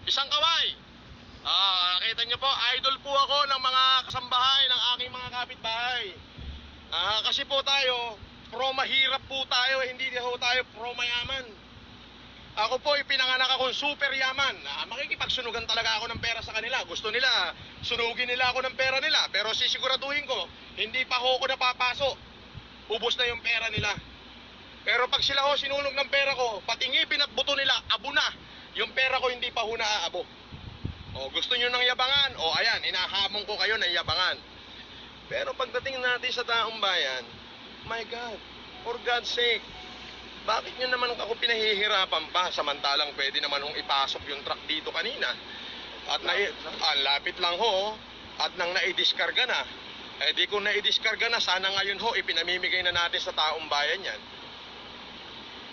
Isang kaway. Nakita niyo po, idol po ako ng mga kasambahay ng aking mga kapitbahay. Kasi po tayo, pro mahirap po tayo, hindi ho tayo pro mayaman. Ako po, ipinanganak akong super yaman. Makikipagsunugan talaga ako ng pera sa kanila. Gusto nila, sunugin nila ako ng pera nila. Pero sisiguraduhin ko, hindi pa ho ako napapaso. Ubos na yung pera nila. Pero pag sila ho sinunog ng pera ko, pati ngipin at buto nila, abo na. Yung pera ko hindi pa ho naaabo. O gusto nyo ng yabangan? O ayan, inahamon ko kayo ng yabangan. Pero pagdating natin sa taong bayan, my God, for God's sake, bakit nyo naman ako pinahihirapan pa? Samantalang pwede naman hong ipasok yung truck dito kanina. At lapit lang ho, at nang naidiskarga na. Di kung naidiskarga na, sana ngayon ho, ipinamimigay na natin sa taong bayan yan.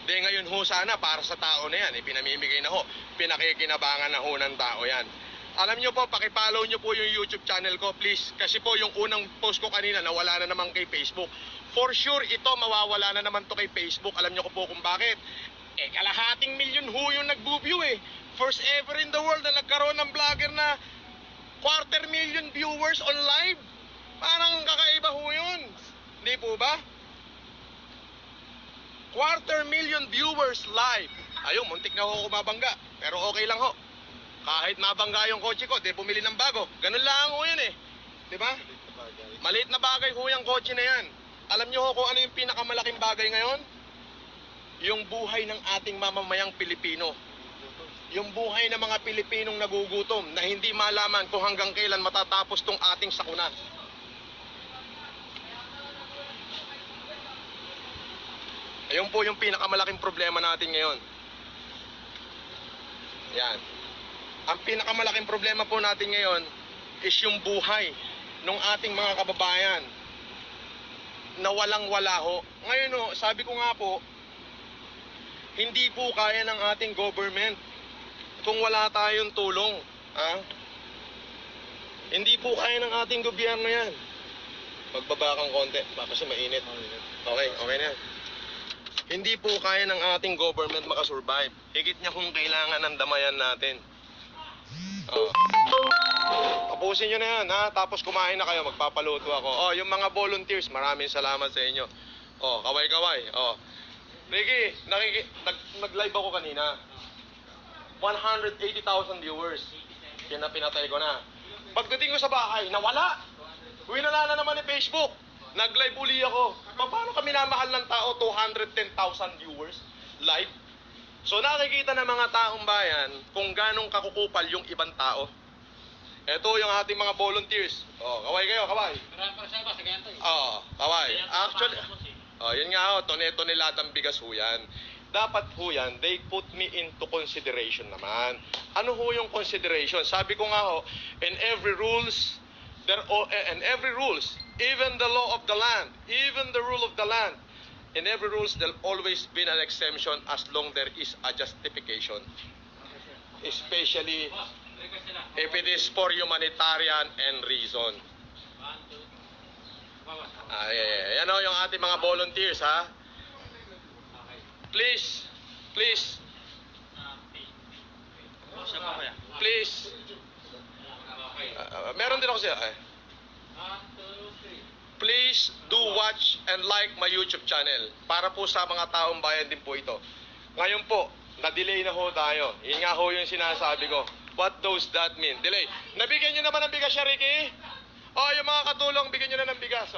Di ngayon ho sana, para sa tao na yan, ipinamimigay na ho. Pinakikinabangan na ho ng tao yan. Alam nyo po, pakipollow nyo po yung YouTube channel ko, please. Kasi po, yung unang post ko kanina, nawala na naman kay Facebook. For sure, ito, mawawala na naman to kay Facebook. Alam nyo po kung bakit. Kalahating milyon ho yung nag-view eh. First ever in the world na nagkaroon ng vlogger na 250,000 viewers on live. Parang kakaiba ho yun. Hindi po ba? 250,000 viewers live. Ayun, muntik na ho kumabangga. Pero okay lang ho. Kahit mabangga yung kotse ko, di bumili ng bago. Ganun lang ho yun eh. Di ba? Maliit na bagay ho yung kotse na yan. Alam nyo ho kung ano yung pinakamalaking bagay ngayon? Yung buhay ng ating mamamayang Pilipino. Yung buhay ng mga Pilipinong nagugutom na hindi malaman kung hanggang kailan matatapos tong ating sakuna. Ayun po yung pinakamalaking problema natin ngayon. Yan. Ang pinakamalaking problema po natin ngayon is yung buhay ng ating mga kababayan na walang-wala ho. Ngayon ho, sabi ko nga po, hindi po kaya ng ating government kung wala tayong tulong. Hindi po kaya ng ating gobyerno yan. Magbaba kang konti, kasi mainit. Okay na yan. Hindi po kaya ng ating government makasurvive. Higit niya kung kailangan ng damayan natin. Tapusin nyo na yan ha. Tapos kumain na kayo, magpapaluto ako. Yung mga volunteers, maraming salamat sa inyo. Kaway-kaway. Ricky, nag-live ako kanina. 180,000 viewers. Pinatay ko na. Pagdating ko sa bahay, nawala. Winala na naman ni Facebook. Nag-live uli ako. Paano kami namahal ng tao? 210,000 viewers live. So nakikita ng mga taong bayan kung ganong kakukupal yung ibang tao. Ito yung ating mga volunteers. Kaway kayo, kaway. Kaway. Actually, yun nga ho, tone-tonelatang bigas ho yan. Dapat ho yan, they put me into consideration naman. Ano ho yung consideration? Sabi ko nga ho, in every rules, even the law of the land, even the rule of the land, in every rules, there'll always be an exemption as long there is a justification. Especially if it is for humanitarian and reason. Yan o yung ating mga volunteers ha. Please. Meron din ako siya. Please do watch and like my YouTube channel. Para po sa mga taong bayan din po ito. Ngayon po, na-delay na ho tayo. Yun nga ho yung sinasabi ko. What does that mean? Delay. Nabigyan nyo naman ng bigas siya, Ricky? Yung mga katulong, bigyan nyo na ng bigas.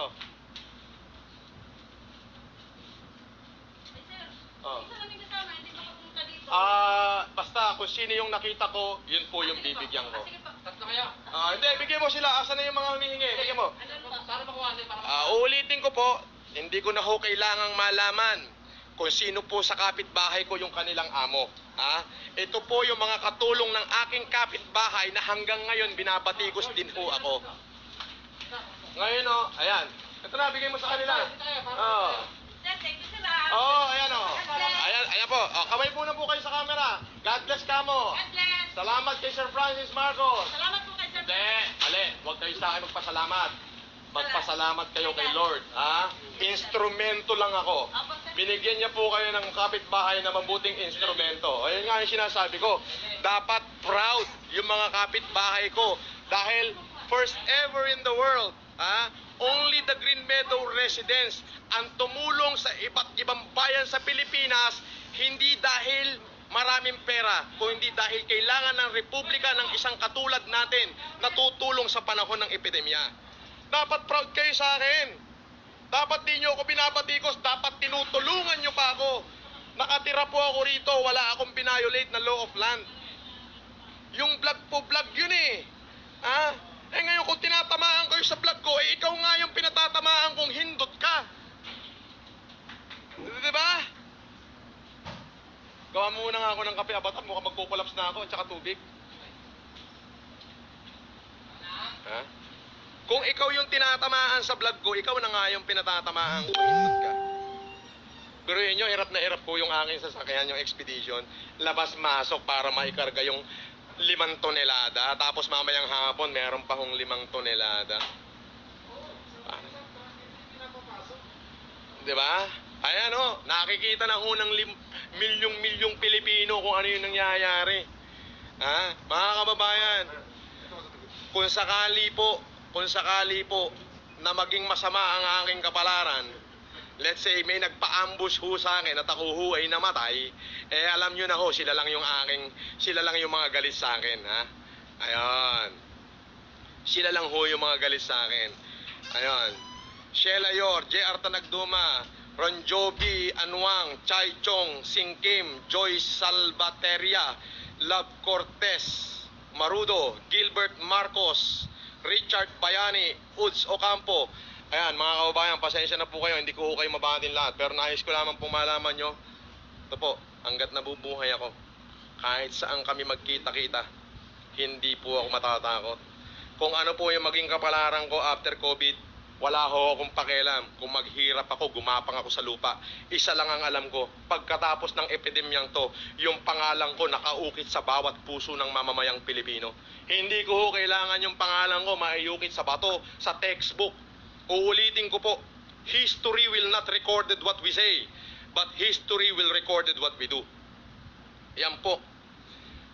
Basta kung sino yung nakita ko, yun po yung bibigyan ko. Hindi, bigyan mo sila. Asan na yung mga humihingi? Bigyan mo. Uulitin ko po, hindi ko na ho kailangang malaman kung sino po sa kapitbahay ko yung kanilang amo. Ito po yung mga katulong ng aking kapitbahay na hanggang ngayon binabatikos din ho ako. Ngayon ayan. Ito na, bigay mo sa kanila. Ayan po. Kamay muna po kayo sa camera. God bless kamo. Salamat kay Sir Francis Marcos. Salamat po kay Sir. Huwag kayo sa akin magpasalamat. Magpasalamat kayo kay Lord. Instrumento lang ako. binigyan niya po kayo ng kapitbahay na mabuting instrumento. Ayun nga yung sinasabi ko. Dapat proud yung mga kapitbahay ko. Dahil first ever in the world, only the Green Meadow residents ang tumulong sa iba't ibang bayan sa Pilipinas, hindi dahil maraming pera, kung hindi dahil kailangan ng republika ng isang katulad natin na tutulong sa panahon ng epidemya. Dapat proud kayo sa akin. Dapat di nyo ako binabatikos, dapat tinutulungan nyo pa ako. Nakatira po ako rito, wala akong binayolate na law of land. Yung vlog po, vlog yun eh. Ngayon kung tinatamaan kayo sa vlog ko, ikaw nga yung pinatatamaan kung hindot ka. Diba? Gawa muna nga ako ng kape, abatan, mukhang magkukulaps na ako, at saka tubig. Kung ikaw yung tinatamaan sa vlog ko, ikaw na nga yung pinatatamaan kung hindot ka. Pero yun yung hirap na hirap po yung aking sasakyan, yung Expedition. Labas-masok para maikarga yung 5 tonelada. Tapos mamayang hapon, meron pa hong 5 tonelada. Diba? Ayan o, nakikita na unang milyong Pilipino kung ano yung nangyayari. Mga kababayan, kung sakali po na maging masama ang aking kapalaran, let's say may nagpa-ambush ho sa akin at ako ho ay namatay, alam nyo na ho, sila lang yung mga galit sa akin, Ayan. Sila lang ho yung mga galit sa akin. Ayan. Sheila Yor, J.R. Tanagduma, Ron Joby Anwang, Chai Chong, Sing Kim, Joyce Salvateria, Love Cortez, Marudo, Gilbert Marcos, Richard Bayani, Uds Ocampo. Ayan, mga kababayan, pasensya na po kayo, hindi ko kayo mabatin lahat. Pero nais ko lamang pong malaman nyo, ito po, hanggat nabubuhay ako, kahit saan kami magkita-kita, hindi po ako matatakot. Kung ano po yung maging kapalaran ko after COVID, wala ho akong pakialam. Kung maghirap ako, gumapang ako sa lupa. Isa lang ang alam ko, pagkatapos ng epidemyang to, yung pangalan ko nakaukit sa bawat puso ng mamamayang Pilipino. Hindi ko ho kailangan yung pangalan ko maiukit sa bato, sa textbook. Uulitin ko po, history will not recorded what we say, but history will recorded what we do. Yan po.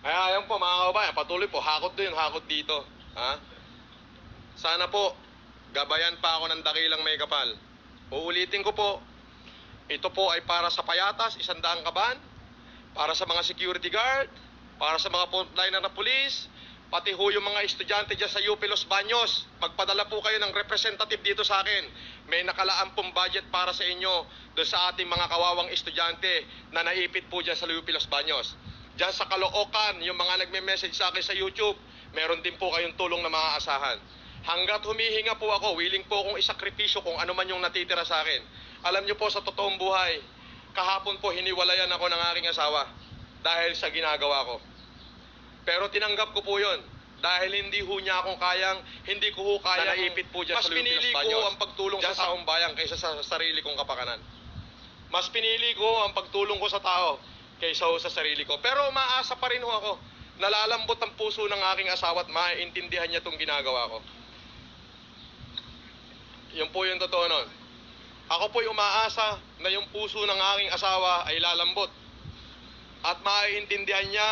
Ayan po mga kababayan, patuloy po, hakot doon, hakot dito. Sana po, gabayan pa ako ng dakilang may kapal. Uulitin ko po, ito po ay para sa payatas, 100 kaban, para sa mga security guard, para sa mga frontliner na pulis, pati ho yung mga estudyante dyan sa UP Los Baños. Magpadala po kayo ng representative dito sa akin. May nakalaan pong budget para sa inyo doon sa ating mga kawawang estudyante na naipit po dyan sa UP Los Baños. Dyan sa Caloocan, yung mga nagme-message sa akin sa YouTube, meron din po kayong tulong na maaasahan. Hanggat humihinga po ako, willing po akong isakripisyo kung ano man yung natitira sa akin. Alam nyo po, sa totoong buhay, kahapon po hiniwalayan ako ng aking asawa dahil sa ginagawa ko. Pero tinanggap ko po yun dahil hindi ho niya akong hindi ko ho kaya naipit po dyan sa Lupilas Baños. Mas pinili ko ang pagtulong sa taong bayan kaysa sa sarili kong kapakanan. Mas pinili ko ang pagtulong ko sa tao kaysa ho sa sarili ko. Pero umaasa pa rin ho ako. Nalalambot ang puso ng aking asawa at maiintindihan niya itong ginagawa ko. Yun po yung totoo nun. Ako po'y umaasa na yung puso ng aking asawa ay lalambot at maiintindihan niya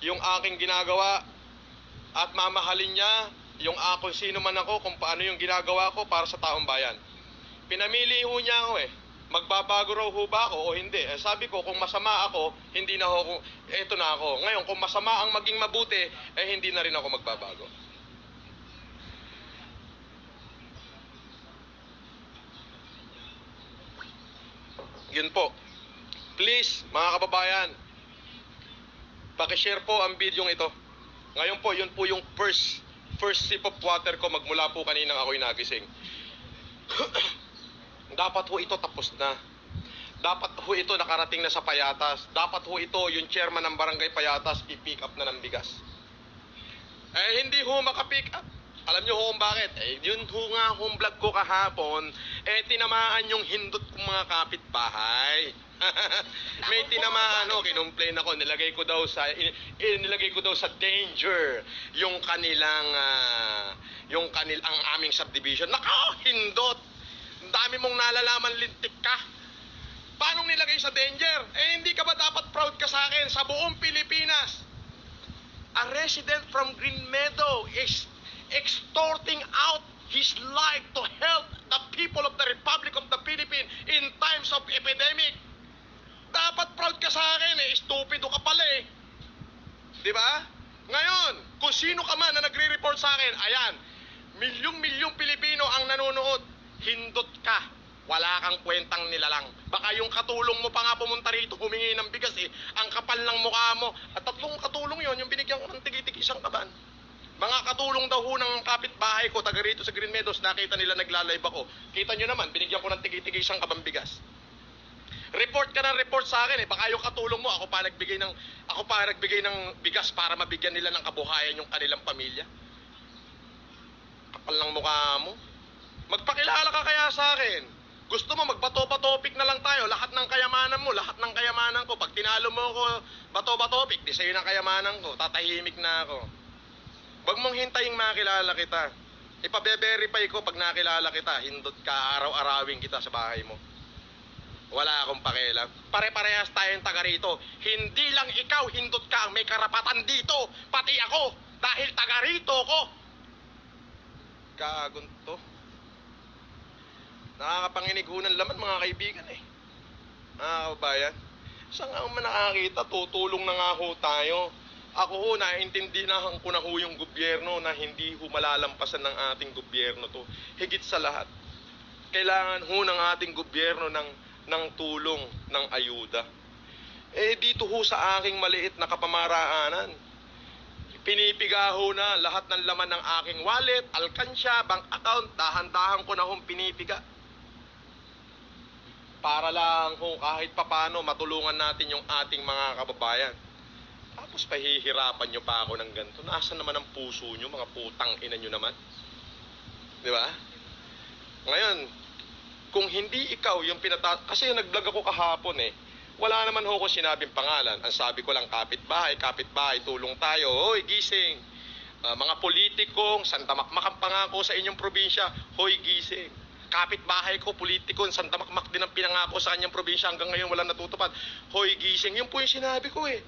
yung aking ginagawa at mamahalin niya yung kung sino man ako, kung paano yung ginagawa ko para sa taong bayan. Pinamili ho niya ako magbabago raw ho ba ako o hindi? Sabi ko, kung masama ako, hindi na ako, eto na ako. Ngayon, kung masama ang maging mabuti, hindi na rin ako magbabago. Yun po. Please, mga kababayan, pakishare po ang video ito. Ngayon po, yun po yung first sip of water ko magmula po kaninang ako'y nagising. Dapat ho ito tapos na. Dapat ho ito nakarating na sa Payatas. Dapat ho ito yung chairman ng barangay Payatas i-pick up na ng bigas. Hindi ho maka-pick up. Alam nyo ho kung bakit? Yun ho nga hong vlog ko kahapon, tinamaan yung hindot kong mga kapitbahay. May tinamaan kinumplain ako, nilagay ko daw sa danger yung ang aming subdivision. Nako, hindot! Ang dami mong nalalaman, lintik ka. Paano nilagay sa danger? Eh, hindi ka ba dapat proud ka sa akin sa buong Pilipinas? A resident from Green Meadow is extorting out his life to help the people of the Republic of the Philippines in times of epidemic. Dapat proud ka sa akin eh, stupido ka pala eh. Di ba? Ngayon, kung sino ka man na nagre-report sa akin, ayan, milyong-milyong Pilipino ang nanonood, hindot ka. Wala kang kwentang nilalang. Baka yung katulong mo pa nga pumunta rito, humingi ng bigas eh. Ang kapal ng mukha mo. At 3 katulong yon, yung binigyan ko ng tigi-tigi isang kaban. Mga katulong daw ho ng kapitbahay ko, taga rito sa Green Meadows, nakita nila nagla-live ako. Kita nyo naman, binigyan ko ng tigi-tigi isang kabang bigas. Report ka ng report sa akin eh. Baka yung katulong mo, ako pa nagbigay ng bigas para mabigyan nila ng kabuhayan yung kanilang pamilya. Kapal ng mukha mo. Magpakilala ka kaya sa akin. Gusto mo magbato-batopik na lang tayo, lahat ng kayamanan mo, lahat ng kayamanan ko. Pag tinalo mo ako, bato-batopik, di sa'yo ng kayamanan ko, tatahimik na ako. Huwag mong hintaying makilala kita. Ipabe-verify ko pag nakilala kita, hindot ka, araw-arawin kita sa bahay mo. Wala akong pakialam. Pare-parehas tayong taga rito. Hindi lang ikaw, hindot ka, may karapatan dito, pati ako, dahil taga rito ko. Kagunto. Nakakapanginigunan laman mga kaibigan eh. Kabayan. Saan nga man nakakita, tutulong na nga ho tayo. Ako ho, naiintindihan ko na ho yung gobyerno na hindi ho malalampasan ng ating gobyerno to. Higit sa lahat, kailangan ho ng ating gobyerno ng tulong, ng ayuda. Eh dito ho sa aking maliit na kapamaraanan, pinipiga ho na lahat ng laman ng aking wallet, alkansya, bank account, dahan-dahan ko na hong pinipiga. Para lang ho kahit papano matulungan natin yung ating mga kababayan. Tapos pahihirapan nyo pa ako ng ganito. Nasaan naman ang puso nyo, mga putang ina nyo naman? Di ba? Ngayon, kung hindi ikaw yung kasi nag-vlog ako kahapon eh. Wala naman ho ko sinabing pangalan. Ang sabi ko lang, kapitbahay, tulong tayo. Hoy, gising. Mga politikong, sandamakmak pangako sa inyong probinsya. Hoy, gising. Kapitbahay ko, politikong, sandamakmak din ang pinangako sa kanyang probinsya. Hanggang ngayon walang natutupad. Hoy, gising. Yun po yung sinabi ko eh.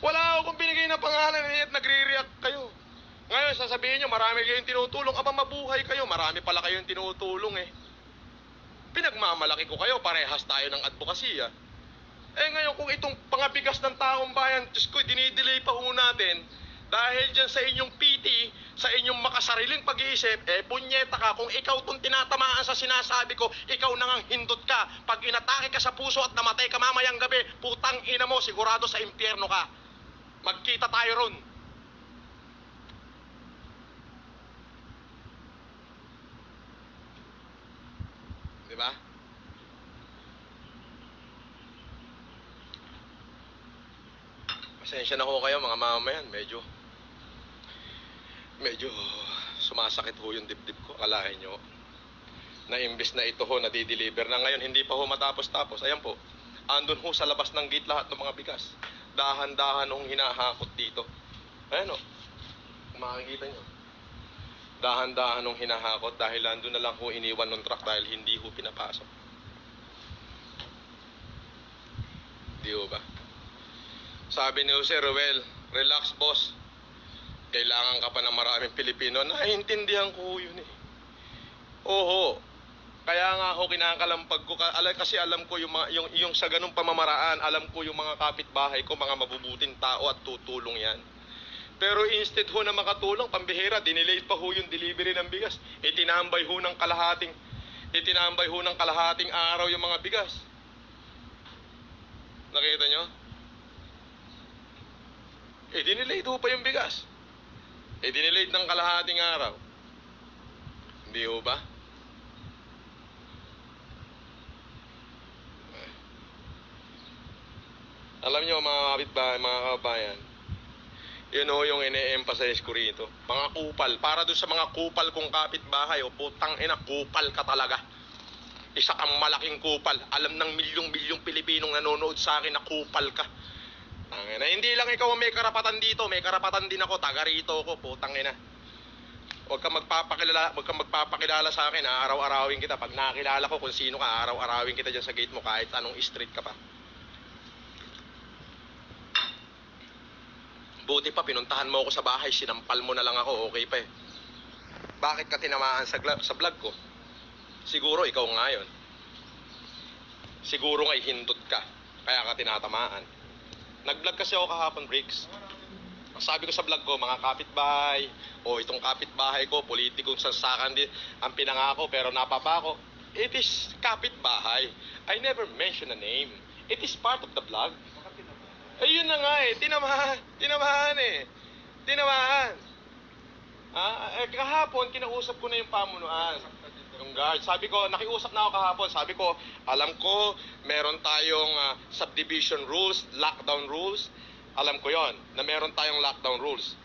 Wala akong binigay na pangalan at nagre-react kayo. Ngayon, sasabihin nyo, marami kayong tinutulong. Aba, mabuhay kayo. Marami pala kayong tinutulong eh. Pinagmamalaki ko kayo. Parehas tayo ng advokasya. Eh ngayon, kung itong pangabigas ng taong bayan, Diyos ko, dinidelay pa ho natin dahil dyan sa inyong piti, sa inyong makasariling pag-iisip, eh punyeta ka, kung ikaw itong tinatamaan sa sinasabi ko, ikaw nang hindot ka. Pag inatake ka sa puso at namatay ka mamayang gabi, putang ina mo, sigurado sa impyerno ka. Magkita tayo ron. Diba? Pasensya na ho kayo mga mamayan, medyo sumasakit ho yung dibdib ko. Akalain nyo na imbes na ito ho nadideliver na ngayon, hindi pa ho matapos-tapos. Ayan po, andun ho sa labas ng gate lahat ng mga bigas. Dahan-dahan hong hinahakot dito. Ayan o, makikita nyo. Dahan-dahan hong hinahakot dahil andun na lang ho iniwan ng truck dahil hindi ho pinapasok. Di ho ba? Sabi ni Jose Ruel, relax boss. Kailangan ka pa ng maraming Pilipino. Naiintindihan ko yun eh. Oho. Kaya nga ho kinakalampag ko kasi alam ko yung sa ganung pamamaraan, alam ko yung mga kapitbahay ko, mga mabubuting tao at tutulong yan. Pero instead ho na makatulong, pambihira, dinelay pa ho yung delivery ng bigas. Itinambay ho ng kalahating araw yung mga bigas. Nakita nyo? Dinilayed ho pa yung bigas. Dinilayed ng kalahating araw. Hindi ho ba? Alam nyo mga kapitbahay, mga kabayan, yun ho yung ine-emphasize ko rito. Mga kupal, para doon sa mga kupal kong kapitbahay, o putang ina, kupal ka talaga. Isa kang malaking kupal. Alam ng milyong-milyong Pilipinong nanonood sa akin na kupal ka. Na hindi lang ikaw may karapatan dito, may karapatan din ako, taga rito ko, putang ina. Huwag kang magpapakilala sa akin, araw-arawin kita. Pag nakilala ko kung sino ka, araw-arawin kita dyan sa gate mo kahit anong street ka pa. Buti pa, pinuntahan mo ako sa bahay, sinampal mo na lang ako, okay pa eh. Bakit ka tinamaan sa vlog ko? Siguro ikaw nga yun. Siguro nga'y hindot ka, kaya ka tinatamaan. Nag-vlog kasi ako kahapon, Briggs. Sabi ko sa vlog ko, mga kapitbahay, itong kapitbahay ko, politikong sansakan din, ang pinangako pero napapako. It is kapitbahay. I never mention a name. It is part of the vlog. Ayun na nga eh, tinamahan eh. Tinamahan. Kahapon, kinausap ko na yung pamunuan. Yung guard. Sabi ko, nakiusap na ako kahapon. Sabi ko, alam ko, meron tayong subdivision rules, lockdown rules. Alam ko yon na meron tayong lockdown rules.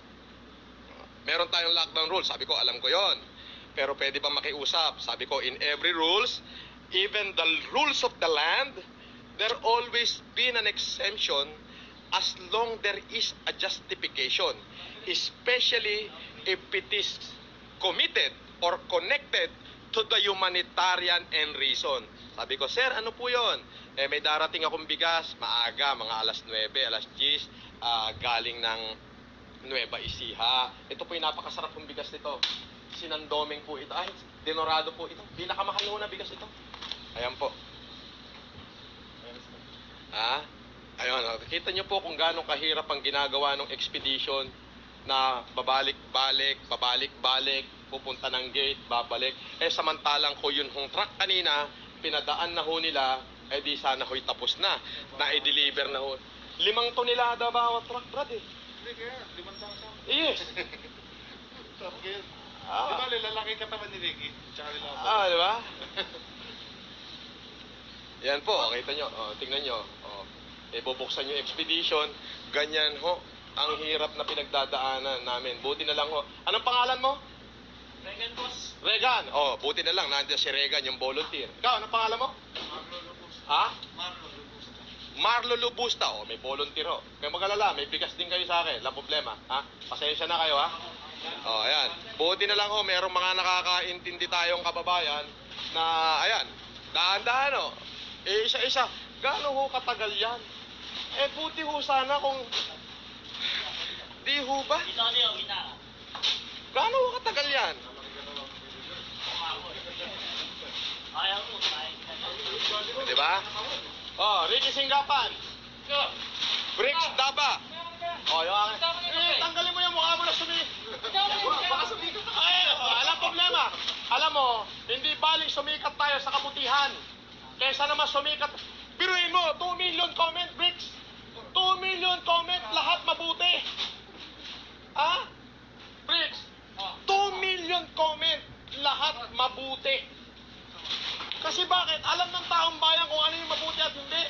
Meron tayong lockdown rules. Sabi ko, alam ko yon. Pero pwede ba makiusap? Sabi ko, in every rules, even the rules of the land, there always been an exemption as long there is a justification, especially if it is committed or connected to the humanitarian end reason. Sabi ko, sir, ano po yon? May darating akong bigas, maaga, mga alas 9, alas 10, galing ng Nueva Ecija. Ito po yung napakasarap kong bigas nito. Sinandoming po ito. Ay, Denorado po ito. Pinakamahal na bigas ito. Ayan po. Ayun, kita nyo po kung gaano kahirap ang ginagawa ng expedition na babalik-balik, pupunta ng gate, babalik. Samantalang ko yun hong truck kanina, pinadaan na ho nila, di sana ho'y tapos na i-deliver na ho. 5 tonelada bawat truck, brad eh. Hindi kaya, 5,000. Yes. Di ba, lalaki katawan ni Ricky? Tsaka nila. Di ba? Yan po, kita nyo. Tingnan nyo. Bubuksan yung expedition. Ganyan ho, ang hirap na pinagdadaanan namin. Buti na lang ho. Anong pangalan mo? Regan, boss. Regan. Buti na lang. Nandiyan si Regan, yung volunteer. Ikaw, anong pangalan mo? Marlo Lubusta. Ha? Marlo Lubusta. Marlo Lubusta. May volunteer ho. Kaya mag-alala, may bigas din kayo sa akin. Walang problema. Pasensya na kayo, ha? Ayan. Buti na lang ho, merong mga nakakaintindi tayong kababayan na, ayan, dahan-dahan ho. Isa-isa. Gaano ho katagal yan? Buti ho sana kung... Di ho ba? Gaano ho katagal yan? Di ba? Ricky Singapan. Bricks Daba. Yung akin. Tanggalin mo yung mukha mo na baka sumikat. Alam problema. Alam mo, hindi baling sumikat tayo sa kabutihan. Kesa naman sumikat. Biruin mo, 2 million comment, Bricks. 2 million comment, lahat mabuti. Bricks, 2 million comment, lahat mabuti. Kasi bakit? Alam ng taong bayan kung ano yung mabuti at hindi.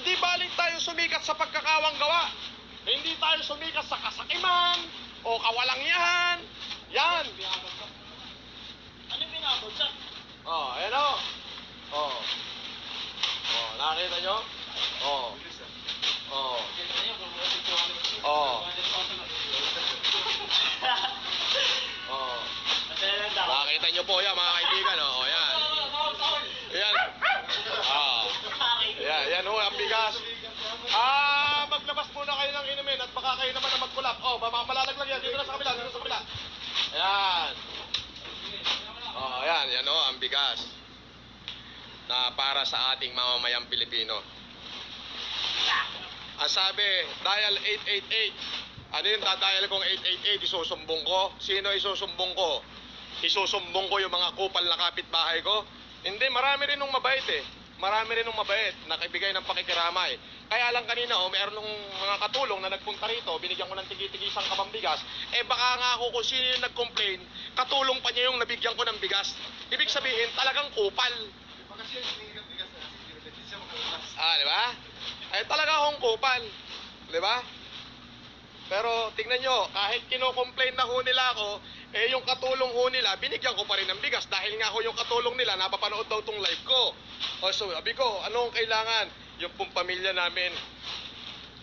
Di baling tayo sumikat sa pagkakawang gawa. Hindi tayo sumikat sa kasakiman o kawalangyahan. Yan. Ano yung pinabot, sir? Ayan o. Nakita nyo? Nakita nyo po yan, mga kaibigan. Yan. Yan. Yan ho, ang bigas. Maglabas muna kayo ng inumin at baka kayo naman na magkulap. Malalaglag yan. Dito na sa kabila, Ayan. Yan ho, ang bigas na para sa ating mamamayang Pilipino. Ang sabi, dial 888. Ano yung dadial kong 888? Isusumbong ko? Sino isusumbong ko? Isusumbong ko yung mga kupal na kapitbahay ko? Hindi, marami rin nung mabait eh. Marami rin nung mabait, nakibigay ng pakikiramay. Kaya lang kanina, meron nung mga katulong na nagpunta rito, binigyan ko ng tigi-tigisang kabang bigas. Baka nga ako kung sino yung nag-complain, katulong pa niya yung nabigyan ko ng bigas. Ibig sabihin, talagang kupal. Kasi yung sinigat bigas na, hindi siya makalas. Di ba? Talaga akong kupal. Di ba? Pero tingnan nyo, kahit kino-complain na ho nila ako, yung katulong ho nila, binigyan ko pa rin ng bigas. Dahil nga ho yung katulong nila, napapanood daw tong live ko. So sabi ko, anong kailangan? Yung pong pamilya namin,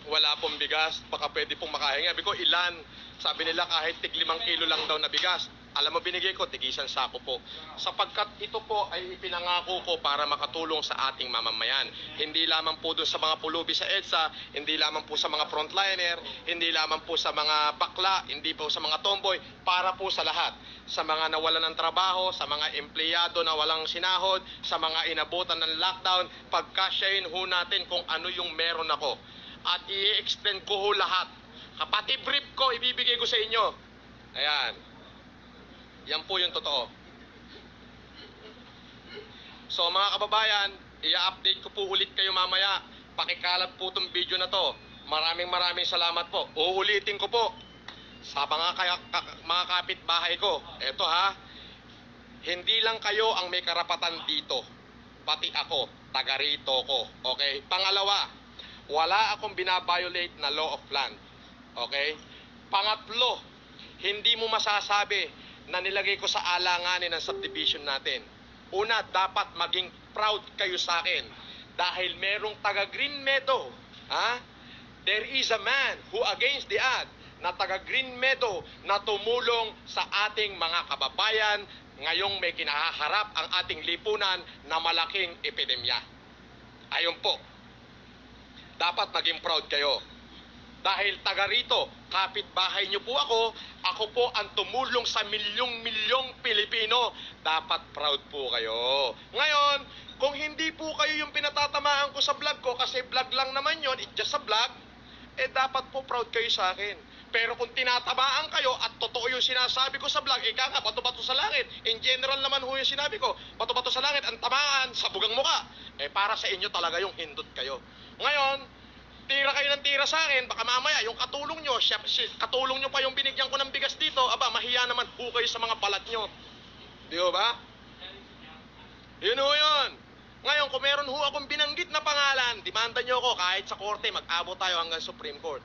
wala pong bigas, baka pwede pong makahinga. Sabi ko, ilan? Sabi nila kahit tig 5 kilo lang daw na bigas. Alam mo, binigay ko, tig 1 sako po. Sapagkat ito po ay ipinangako ko para makatulong sa ating mamamayan. Hindi lamang po doon sa mga pulubi sa EDSA, hindi lamang po sa mga frontliner, hindi lamang po sa mga bakla, hindi po sa mga tomboy, para po sa lahat. Sa mga nawalan ng trabaho, sa mga empleyado na walang sinahod, sa mga inabutan ng lockdown, pagkasyahin ho natin kung ano yung meron ako. At i-extend ko ho lahat. Pati brief ko, ibibigay ko sa inyo. Ayan. Yan po yung totoo. So mga kababayan, i-update ko po ulit kayo mamaya. Pakikalat po itong video na to. Maraming salamat po. Uulitin ko po sa mga kapitbahay ko. Eto ha, hindi lang kayo ang may karapatan dito. Pati ako, taga rito ko. Okay? Pangalawa, wala akong binabiolate na law of land. Okay? Pangatlo, hindi mo masasabi na nilagay ko sa alanganin ng subdivision natin. Una, dapat maging proud kayo sa akin dahil merong taga Green Meadow. Ha? There is a man who against the odds na taga Green Meadow na tumulong sa ating mga kababayan ngayong may kinaharap ang ating lipunan na malaking epidemya. Ayun po. Dapat maging proud kayo. Dahil taga rito, kapitbahay niyo po ako po ang tumulong sa milyong-milyong Pilipino. Dapat proud po kayo. Ngayon, kung hindi po kayo yung pinatatamaan ko sa vlog ko, kasi vlog lang naman yon, it's just a vlog, dapat po proud kayo sa akin. Pero kung tinatamaan kayo at totoo yung sinasabi ko sa vlog, ika nga, bato-bato sa langit. In general naman ho yung sinabi ko, bato-bato sa langit, ang tamaan sa bugang muka. Para sa inyo talaga yung hindot kayo. Ngayon, tira kayo ng tira sa akin, baka mamaya yung katulong nyo, katulong nyo pa yung binigyan ko ng bigas dito, mahiya naman po kayo sa mga balat nyo. Di ba? Yun ho yun. Ngayon, kung meron ho akong binanggit na pangalan, demanda nyo ako kahit sa korte, mag-abot tayo hanggang Supreme Court.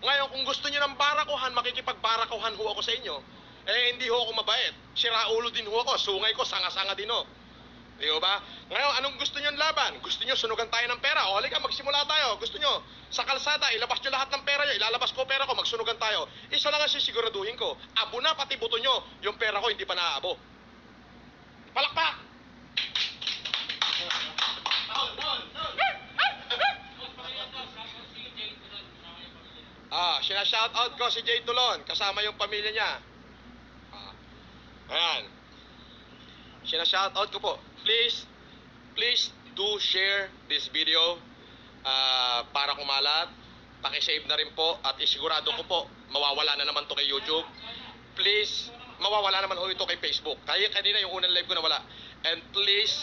Ngayon, kung gusto nyo ng barakuhan, makikipagbarakuhan ho ako sa inyo. Hindi ho ako mabait. Siraulo din ho ako, sungay ko, sanga-sanga din ho. Di ba? Ngayon, anong gusto nyo laban? Gusto nyo sunugan tayo ng pera? O, halika, magsimula tayo. Gusto nyo, sa kalsada, ilabas nyo lahat ng pera nyo. Ilalabas ko pera ko, magsunugan tayo. Isa lang ang sisiguraduhin ko. Abo na, pati buto nyo. Yung pera ko, hindi pa naaabo. Palakpak! Sinashoutout ko si Jay Tulon, kasama yung pamilya niya. Ayan. Sinashoutout ko po. Please do share this video para kumalat. Pakisave na rin po at isigurado ko po mawawala na naman to kay YouTube. Please, mawawala naman ho ito kay Facebook. Kaya kanina yung unang live ko nawala. And please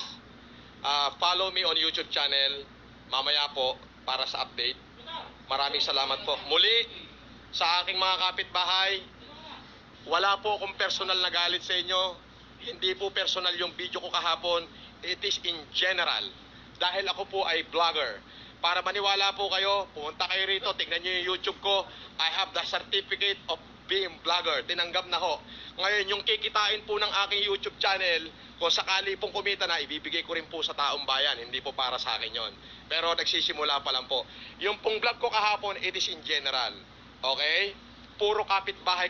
follow me on YouTube channel mamaya po para sa update. Maraming salamat po. Muli, sa aking mga kapitbahay, wala po akong personal na galit sa inyo. Hindi po personal yung video ko kahapon. It is in general. Dahil ako po ay vlogger. Para maniwala po kayo, pumunta kayo rito, tingnan nyo yung YouTube ko. I have the certificate of being vlogger. Tinanggap na ho. Ngayon, yung kikitain po ng aking YouTube channel, kung sakali pong kumita na, ibibigay ko rin po sa taong bayan. Hindi po para sa akin yon. Pero nagsisimula pa lang po. Yung pong vlog ko kahapon, it is in general. Okay? Puro kapitbahay.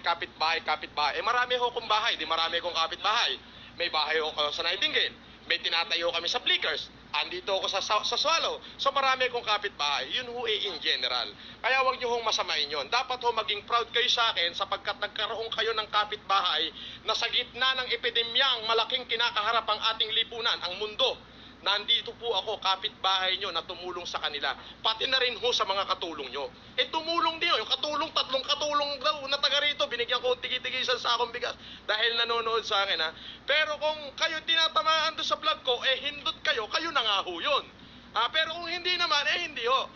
Marami ho kong bahay, di marami kong kapitbahay. May bahay ho ko sa Nightingale. May tinatayo kami sa Flickers. Andito ako sa Swallow. So marami kong kapitbahay. Yun ho in general. Kaya wag niyo hong masamain yun. Dapat ho maging proud kayo sa akin sapagkat nagkaroon kayo ng kapitbahay na sa gitna ng epidemyang malaking kinakaharap ang ating lipunan, ang mundo. Nandito po ako, kapitbahay nyo, na tumulong sa kanila. Pati na rin ho sa mga katulong nyo. Tumulong din yung katulong, 3 katulong daw na taga rito. Binigyan ko tigi-tigisan sa akong bigas dahil nanonood sa akin ha. Pero kung kayo tinatamaan doon sa vlog ko, hindot kayo, kayo na nga ho yun. Pero kung hindi naman, hindi ho.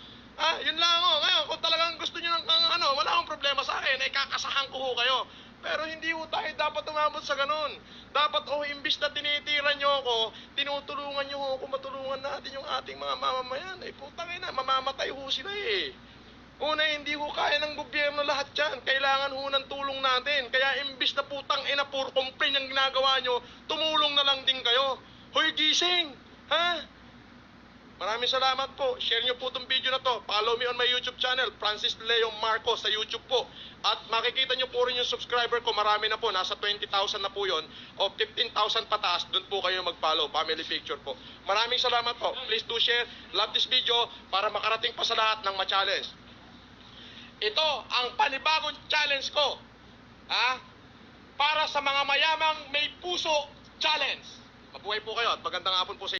Yun lang ho. Ngayon, kung talagang gusto nyo ng wala akong problema sa akin, kakasahan ko ho kayo. Pero hindi ho tayo dapat umabot sa ganun. Dapat imbis na tinitira nyo ako, tinutulungan nyo ako, matulungan natin yung ating mga mamamayan. Putang ina, mamamatay ho sila Una, hindi ho kaya ng gobyerno lahat yan. Kailangan ho ng tulong natin. Kaya imbis na putang ina, puro complain ang ginagawa nyo, tumulong na lang din kayo. Hoy, gising! Ha? Maraming salamat po. Share nyo po itong video na to. Follow me on my YouTube channel, Francis Leo Marcos sa YouTube po. At makikita nyo po rin yung subscriber ko. Marami na po. Nasa 20,000 na po yon o 15,000 pataas. Doon po kayo mag-follow. Family picture po. Maraming salamat po. Please do share. Love this video para makarating pa sa lahat ng ma-challenge. Ito ang panibagong challenge ko. Para sa mga mayamang may puso challenge. Mabuhay po kayo at magandang hapon po sa